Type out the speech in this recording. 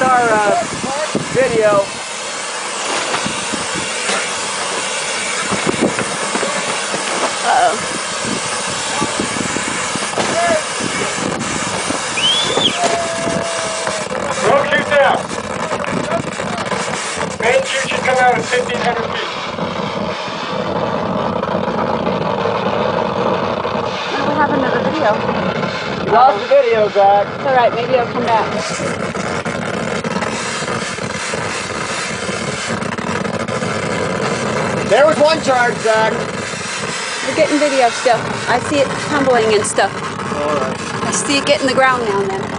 lost our video. Uh-oh. Road shoot down. Main chute should come out at 1,500 feet. What happened to the video? We lost the video, Zach. It's alright, maybe it'll come back. There was one charge, Zach. We're getting video still. I see it tumbling and stuff. All right. I see it getting the ground now and then.